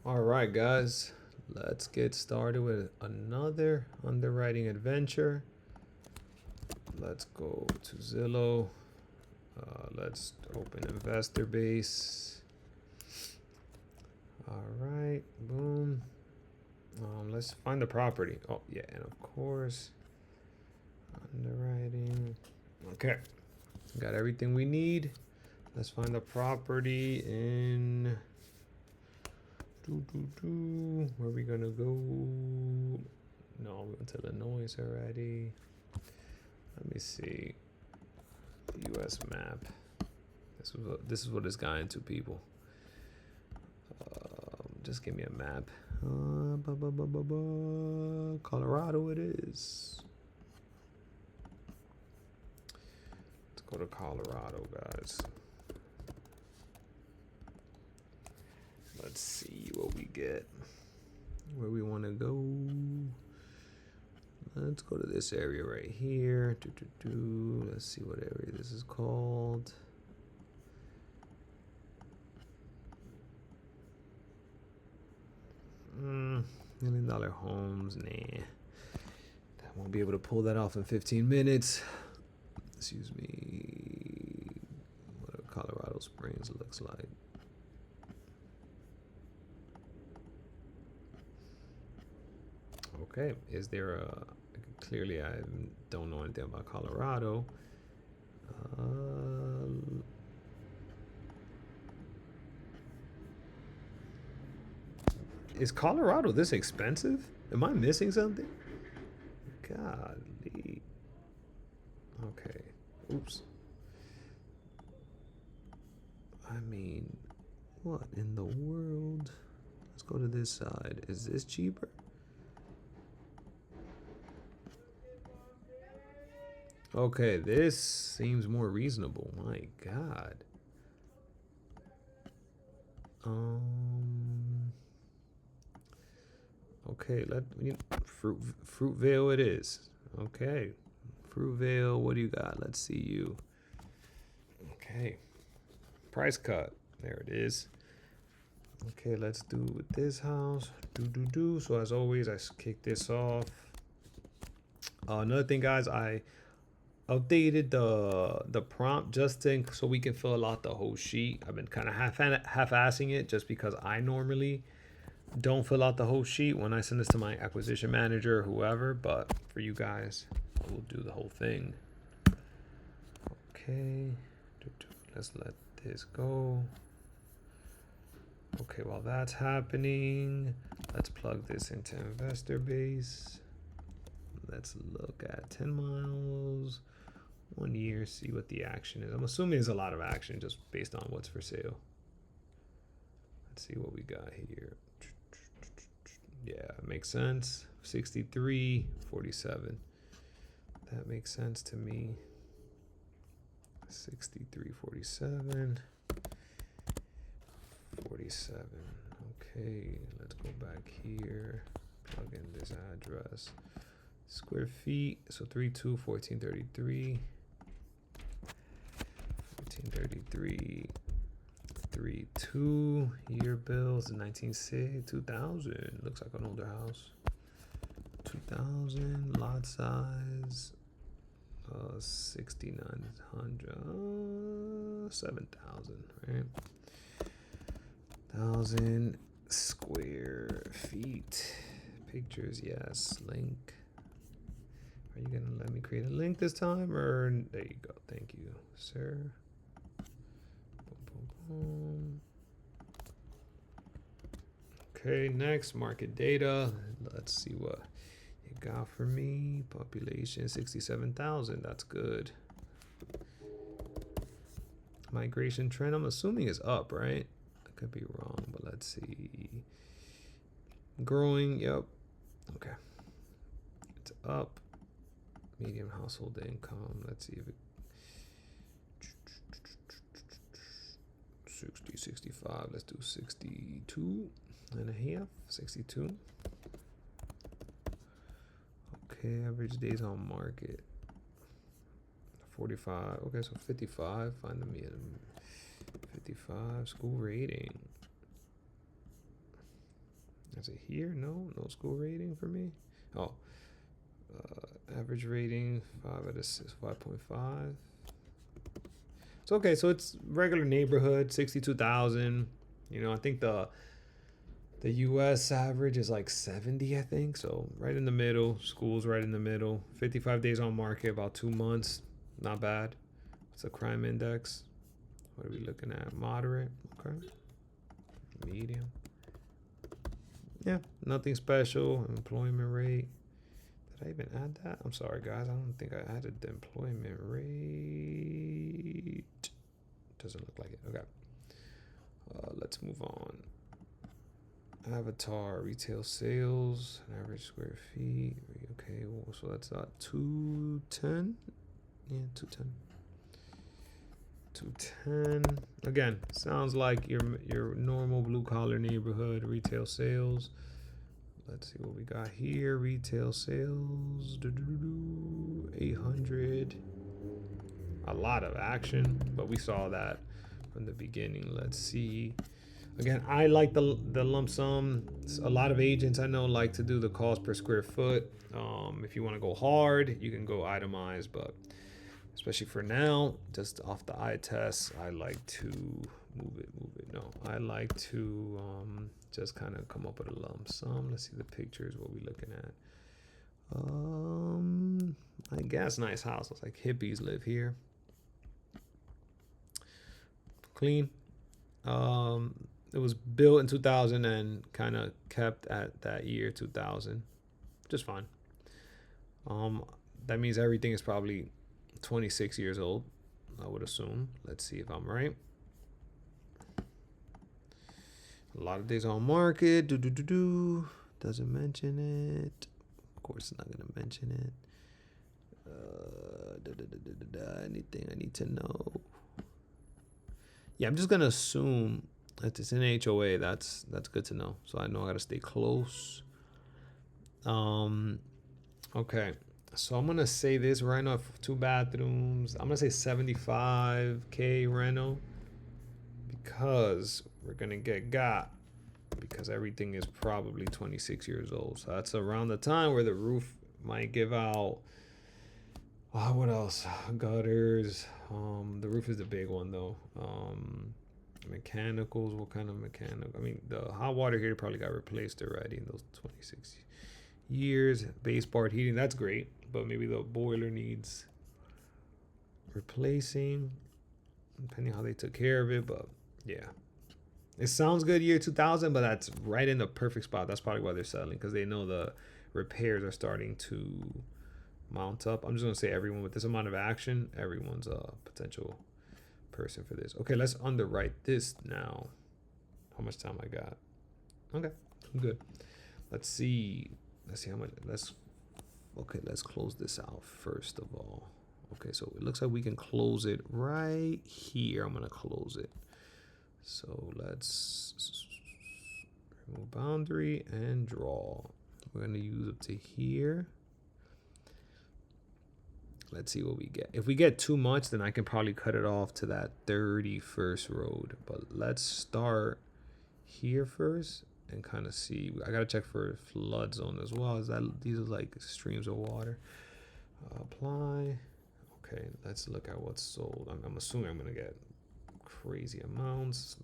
All right, guys, let's get started with another underwriting adventure. Let's go to Zillow. Let's open investor base. All right, boom. Let's find the property. Oh, yeah, and of course, underwriting. Okay, got everything we need. Let's find the property in. Where are we gonna go? No, we went to Illinois already. Let me see. The U.S. map. This is what it's got into, people. Just give me a map. Colorado it is. Let's go to Colorado, guys. Let's see what we get. Where we want to go. Let's go to this area right here. Let's see what area this is called. $1 million homes. Nah. I won't be able to pull that off in 15 minutes. Excuse me. What Colorado Springs looks like. Okay, is there a... Clearly, I don't know anything about Colorado. Is Colorado this expensive? Am I missing something? Golly. Okay. Oops. I mean, what in the world? Let's go to this side. Is this cheaper? Okay, this seems more reasonable. My God. Okay, Fruitvale it is. Okay, Fruitvale. What do you got? Let's see you. Okay, price cut. There it is. Okay, let's do with this house. So as always, I kick this off. Another thing, guys, I updated the prompt just so we can fill out the whole sheet. I've been kind of half-assing it just because I normally don't fill out the whole sheet when I send this to my acquisition manager or whoever, but for you guys, I will do the whole thing. Okay, let's let this go. Okay, while that's happening, let's plug this into investor base. Let's look at 10 miles, 1 year, see what the action is. I'm assuming there's a lot of action just based on what's for sale. Let's see what we got here. Yeah, it makes sense. 63.47. That makes sense to me. 63.47. 47. Okay, let's go back here. Plug in this address. Square feet. So 32, 1433. 1433. 32 year bills 1960 2000 looks like an older house. 2000 lot size 6900 7,000, right? 1,000 square feet. Pictures, yes. Link. Are you gonna let me create a link this time, or there you go? Thank you, sir. Okay, next, market data. Let's see what you got for me. Population 67,000. That's good. Migration trend, I'm assuming is up, right? I could be wrong, but let's see. Growing, yep. Okay. It's up. Medium household income. Let's see if it 60, 65. Let's do 62 and a half. 62. Okay, average days on market 45. Okay, so 55. Find the median. 55. School rating Is it here? No school rating for me. Oh, average rating 5/6, 5.5. It's okay. So it's regular neighborhood, 62,000. I think the U.S. average is like 70, I think. So right in the middle. School's right in the middle. 55 days on market, about 2 months. Not bad. What's the crime index? What are we looking at? Moderate. Okay. Medium. Yeah, nothing special. Employment rate. Did I even add that? I'm sorry, guys. I don't think I added the employment rate. Doesn't look like it. Okay. Let's move on. Avatar, retail sales, average square feet. Okay, well, so that's 210. Yeah, 210. 210. Again, sounds like your normal blue collar neighborhood retail sales. Let's see what we got here. Retail sales, 800. A lot of action, but we saw that from the beginning. Let's see. Again, I like the lump sum. A lot of agents I know like to do the cost per square foot. If you want to go hard, you can go itemized, but especially for now, just off the eye test, I like to move it. No, I like to just kind of come up with a lump sum. Let's see the pictures. What we looking at? I guess nice house. Looks like hippies live here. Clean. It was built in 2000 and kind of kept at that year 2000. Just fine. That means everything is probably 26 years old, I would assume. Let's see if I'm right. A lot of days on market. Doesn't mention it. Of course, it's not gonna mention it. Anything I need to know? Yeah, I'm just gonna assume that it's in HOA. That's good to know. So I know I gotta stay close. Okay. So I'm gonna say this right now. 2 bathrooms. I'm gonna say 75K rental because we're gonna get got because everything is probably 26 years old. So that's around the time where the roof might give out. What else? Gutters. The roof is the big one though. Mechanicals. What kind of mechanical? I mean, the hot water heater probably got replaced already in those 26 years. Baseboard heating. That's great, but maybe the boiler needs replacing, depending how they took care of it. But yeah, it sounds good year 2000, but that's right in the perfect spot. That's probably why they're selling, because they know the repairs are starting to mount up. I'm just gonna say everyone with this amount of action, everyone's a potential person for this. Okay, let's underwrite this now. How much time I got? Okay, I'm good. Let's see how much. Let's close this out first of all. Okay, so it looks like we can close it right here. I'm gonna close it. So let's remove boundary and draw. We're gonna use up to here. Let's see what we get. If we get too much, then I can probably cut it off to that 31st road. But let's start here first and kind of see. I gotta check for flood zone as well. These are like streams of water. Apply. Okay, let's look at what's sold. I'm assuming I'm gonna get crazy amounts.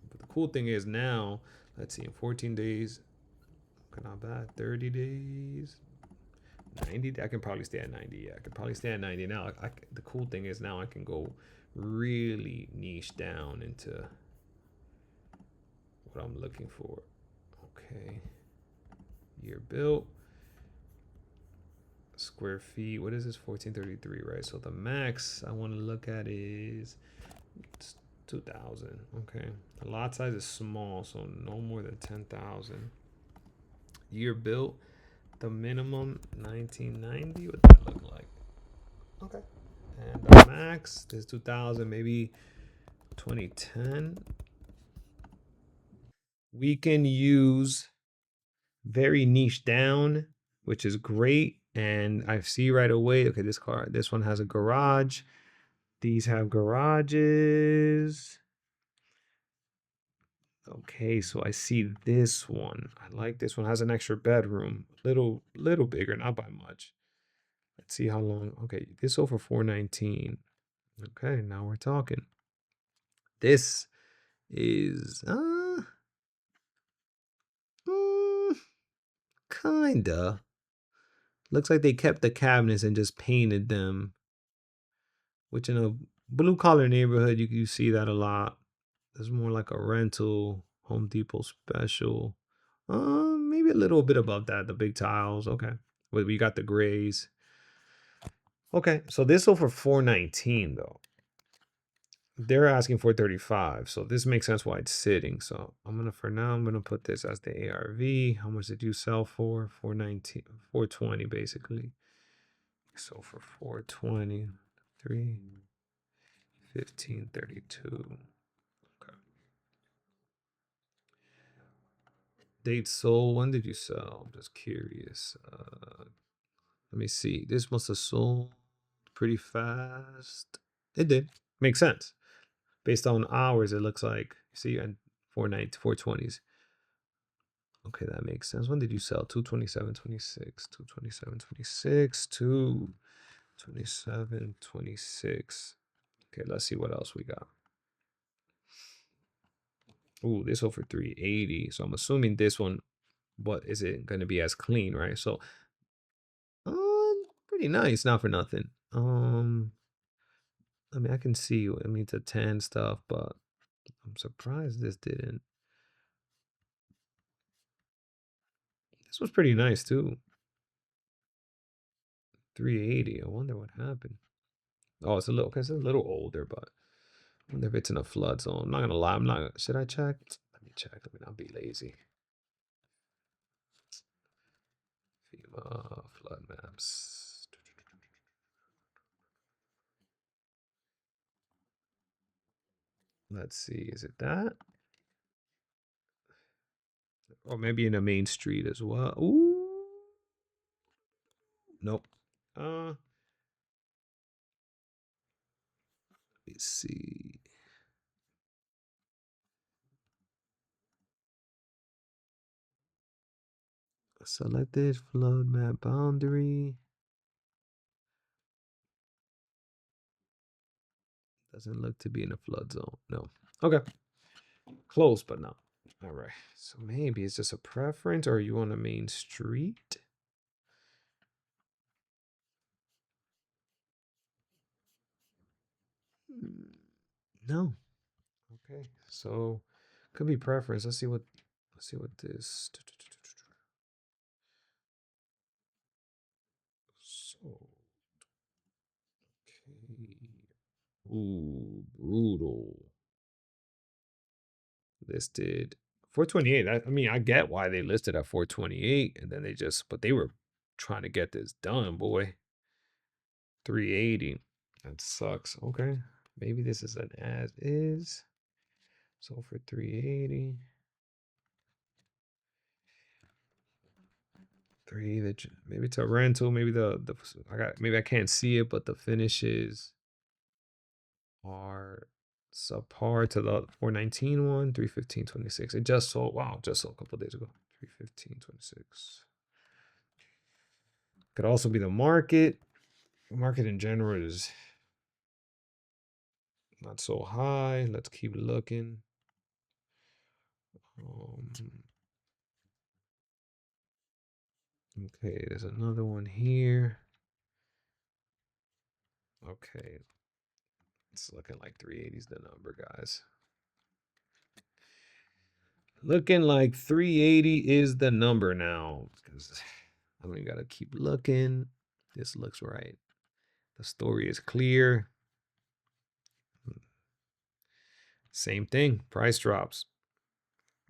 But the cool thing is now, let's see, in 14 days, okay, not bad. 30 days, 90. I can probably stay at 90. Yeah, I can probably stay at 90 now. The cool thing is now I can go really niche down into what I'm looking for. Okay, year built, square feet. What is this? 1433, right? So the max I want to look at is 2,000. Okay, the lot size is small, so no more than 10,000. Year built, the minimum 1990. What that look like? Okay, and the max is 2,000, maybe 2010. We can use very niche down, which is great. And I see right away, okay, this one has a garage. These have garages. Okay, so I see this one. I like this one. Has an extra bedroom. Little bigger, not by much. Let's see how long. Okay, this sold for 419. Okay, now we're talking. This is mm, kinda. Looks like they kept the cabinets and just painted them, which in a blue collar neighborhood you see that a lot. There's more like a rental Home Depot special. Maybe a little bit above that, the big tiles. Okay. But we got the grays. Okay, so this sold for 419 though. They're asking for 35, so this makes sense why it's sitting. So for now I'm gonna put this as the ARV. How much did you sell for? 419, 420 basically. So for 420, 3, 1532. Okay. Date sold. When did you sell? I'm just curious. Let me see. This must have sold pretty fast. It did. Makes sense. Based on hours, it looks like. See, and 420s. Okay, that makes sense. When did you sell? 227.26. 227.26. 227.26. Okay, let's see what else we got. Ooh, this over 380. So I'm assuming this one, what is it going to be as clean, right? So, pretty nice, not for nothing. I mean, I can see, I mean, it's a tan stuff, but I'm surprised this didn't. This was pretty nice too. 380. I wonder what happened. Oh, it's a little, okay, it's a little older, but I wonder if it's in a flood zone. I'm not gonna lie. I'm not. Should I check? Let me check. Let me not be lazy. FEMA flood maps. Let's see. Is it that? Or maybe in a main street as well. Ooh. Nope. Let's see. Selected flood map boundary. Doesn't look to be in a flood zone. No. Okay. Close, but no. All right. So maybe it's just a preference, or are you on a main street? No. Okay. So could be preference. Let's see what this. So okay. Ooh, brutal. Listed 428. I mean, I get why they listed at 428, and then but they were trying to get this done, boy. 380. That sucks. Okay. Maybe this is an as is. So for 380. Maybe it's a rental. Maybe I can't see it, but the finishes are subpar to the 419 one, 315.26. It just sold. Wow, just sold a couple days ago. 315.26. Could also be the market. The market in general is not so high. Let's keep looking. Okay, there's another one here. Okay, it's looking like 380 is the number, guys. Looking like 380 is the number now, because I don't even gotta keep looking. This looks right. The story is clear. Same thing. Price drops.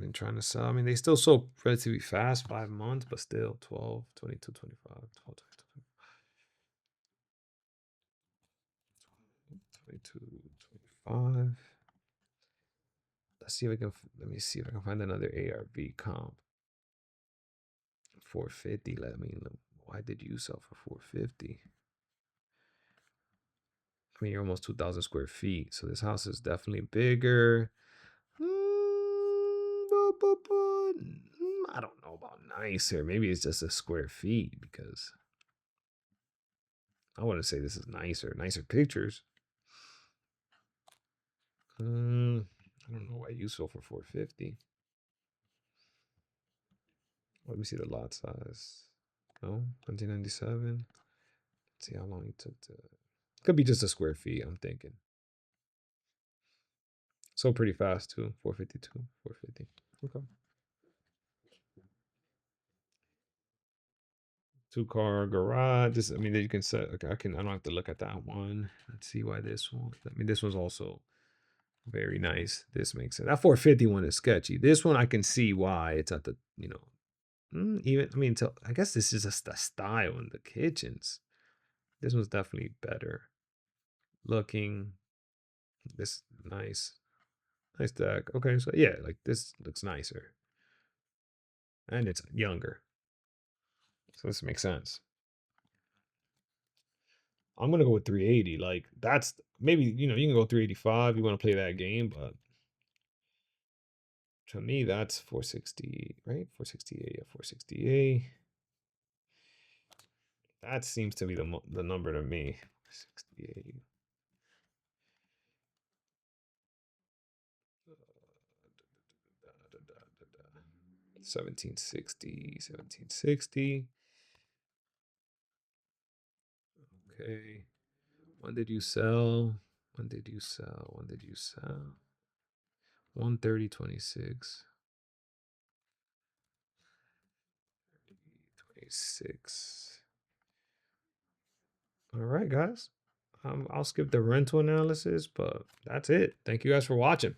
Been trying to sell. I mean, they still sold relatively fast, 5 months, but still 12, 22, 25, 12, 22, 25. Let me see if I can find another ARV comp. 450. Why did you sell for 450? I mean, you're almost 2,000 square feet, so this house is definitely bigger. I don't know about nicer. Maybe it's just a square feet because I want to say this is nicer. Nicer pictures. I don't know why you sold for 450. Let me see the lot size. No, 1997. Let's see how long it took to. Could be just a square feet. I'm thinking. So pretty fast too. 452, 450. Okay. 2-car garage. This, I mean, you can set. Okay, I don't have to look at that one. Let's see why this one. I mean, this one's also very nice. This makes sense. That 450 one is sketchy. This one I can see why it's at the. Even I mean, I guess this is just the style in the kitchens. This one's definitely better looking. This nice, nice deck. Okay, so yeah, like this looks nicer, and it's younger, so this makes sense. I'm gonna go with 380. Like that's maybe you can go 385. You want to play that game, but to me that's 460, right? 468, yeah, 468. That seems to be the number to me. 68. 1760, 1760. Okay. When did you sell? When did you sell? When did you sell? 130.26. 26. All right, guys. I'll skip the rental analysis, but that's it. Thank you guys for watching.